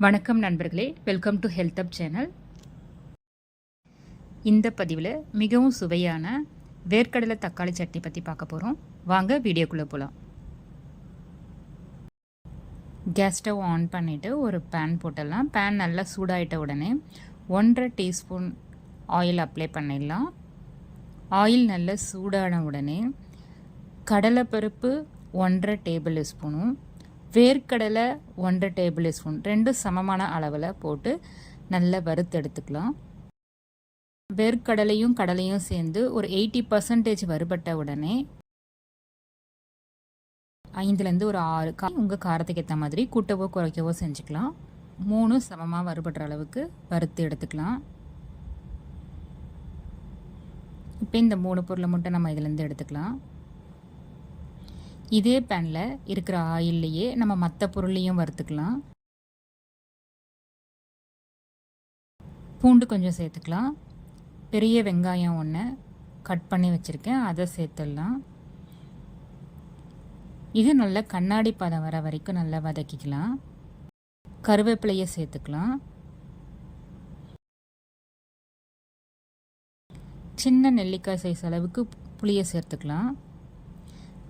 வணக்கம் நண்பர்களே, welcome to health up channel. இந்த பதிவில் மிகவும் சுவையான வேர்க்கடலை தக்காளி சட்னி பற்றி பார்க்க போகிறோம். வாங்க வீடியோக்குள்ளே போகலாம். கேஸ் ஸ்டவ் ஆன் பண்ணிவிட்டு ஒரு பேன் போட்டுடலாம். பேன் நல்லா சூடாயிட்ட உடனே 1.5 டீஸ்பூன் ஆயில் அப்ளை பண்ணிடலாம். ஆயில் நல்லா சூடான உடனே கடலைப்பருப்பு 1.5 டேபிள் ஸ்பூனும் வேர்க்கடலை 1.5 டேபிள் ஸ்பூன் ரெண்டும் சமமான அளவில் போட்டு நல்லா வறுத்து எடுத்துக்கலாம். வேர்க்கடலையும் கடலையும் சேர்ந்து ஒரு 80% வறுபட்ட உடனே 5லேருந்து ஒரு 6 உங்கள் காரத்துக்கு ஏற்ற மாதிரி கூட்டவோ குறைக்கவோ செஞ்சுக்கலாம். 3 சமமாக வறுபடுற அளவுக்கு வறுத்து எடுத்துக்கலாம். இப்போ இந்த 3 பொருளை மட்டும் நம்ம இதிலேருந்து எடுத்துக்கலாம். இதே பேனில் இருக்கிற ஆயில்லையே நம்ம மற்ற பொருளையும் வறுத்துக்கலாம். பூண்டு கொஞ்சம் சேர்த்துக்கலாம். பெரிய வெங்காயம் 1 கட் பண்ணி வச்சுருக்கேன், அதை சேர்த்துடலாம். இது நல்லா கண்ணாடி பதம் வர வரைக்கும் நல்லா வதக்கிக்கலாம். கருவேப்பிலையை சேர்த்துக்கலாம். சின்ன நெல்லிக்காய் சைஸ் அளவுக்கு புளியை சேர்த்துக்கலாம்.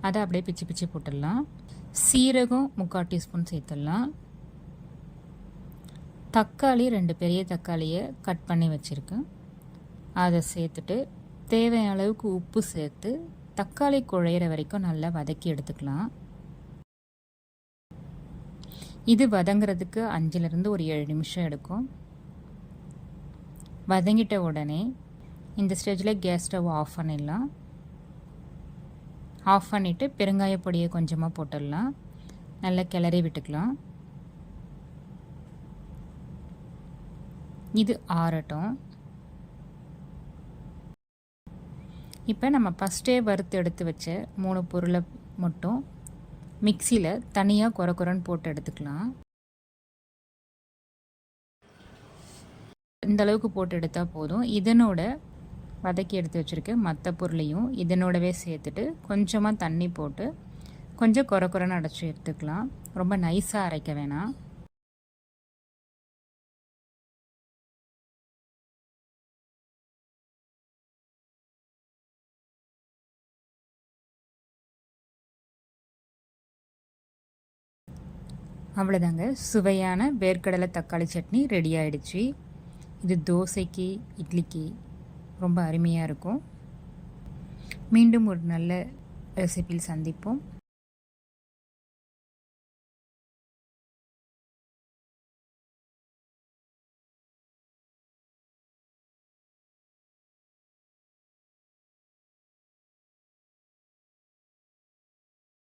அதை அப்படியே பிச்சு பிச்சு போட்டுடலாம். சீரகம் 3/4 டீஸ்பூன் சேர்த்துடலாம். தக்காளி 2 பெரிய தக்காளியை கட் பண்ணி வச்சுருக்கேன், அதை சேர்த்துட்டு தேவையான அளவுக்கு உப்பு சேர்த்து தக்காளி குழையிற வரைக்கும் நல்லா வதக்கி எடுத்துக்கலாம். இது வதங்கிறதுக்கு 5லேருந்து ஒரு 7 நிமிஷம் எடுக்கும். வதங்கிட்ட உடனே இந்த ஸ்டேஜில் கேஸ் ஸ்டவ் ஆஃப் பண்ணிடலாம். ஆஃப் பண்ணிவிட்டு பெருங்காய பொடியை கொஞ்சமாக போட்டுடலாம். நல்லா கிளறி விட்டுக்கலாம். இது ஆறட்டும். இப்போ நம்ம ஃபஸ்ட்டே வறுத்து எடுத்து வச்ச 3 பொருளை மட்டும் மிக்சியில் தனியாக குறன்னு போட்டு எடுத்துக்கலாம். இந்த அளவுக்கு போட்டு எடுத்தால் போதும். இதனோட வதக்கி எடுத்து வச்சுருக்கேன் மற்ற பொருளையும் இதனோடவே சேர்த்துட்டு கொஞ்சமாக தண்ணி போட்டு கொஞ்சம் குறன்னு அடைச்சி எடுத்துக்கலாம். ரொம்ப நைஸாக அரைக்க வேணாம். அவ்வளோதாங்க, சுவையான வேர்க்கடலை தக்காளி சட்னி ரெடி ஆகிடுச்சு. இது தோசைக்கு இட்லிக்கு ரொம்ப அருமையாக இருக்கும். மீண்டும் ஒரு நல்ல ரெசிபியில் சந்திப்போம்.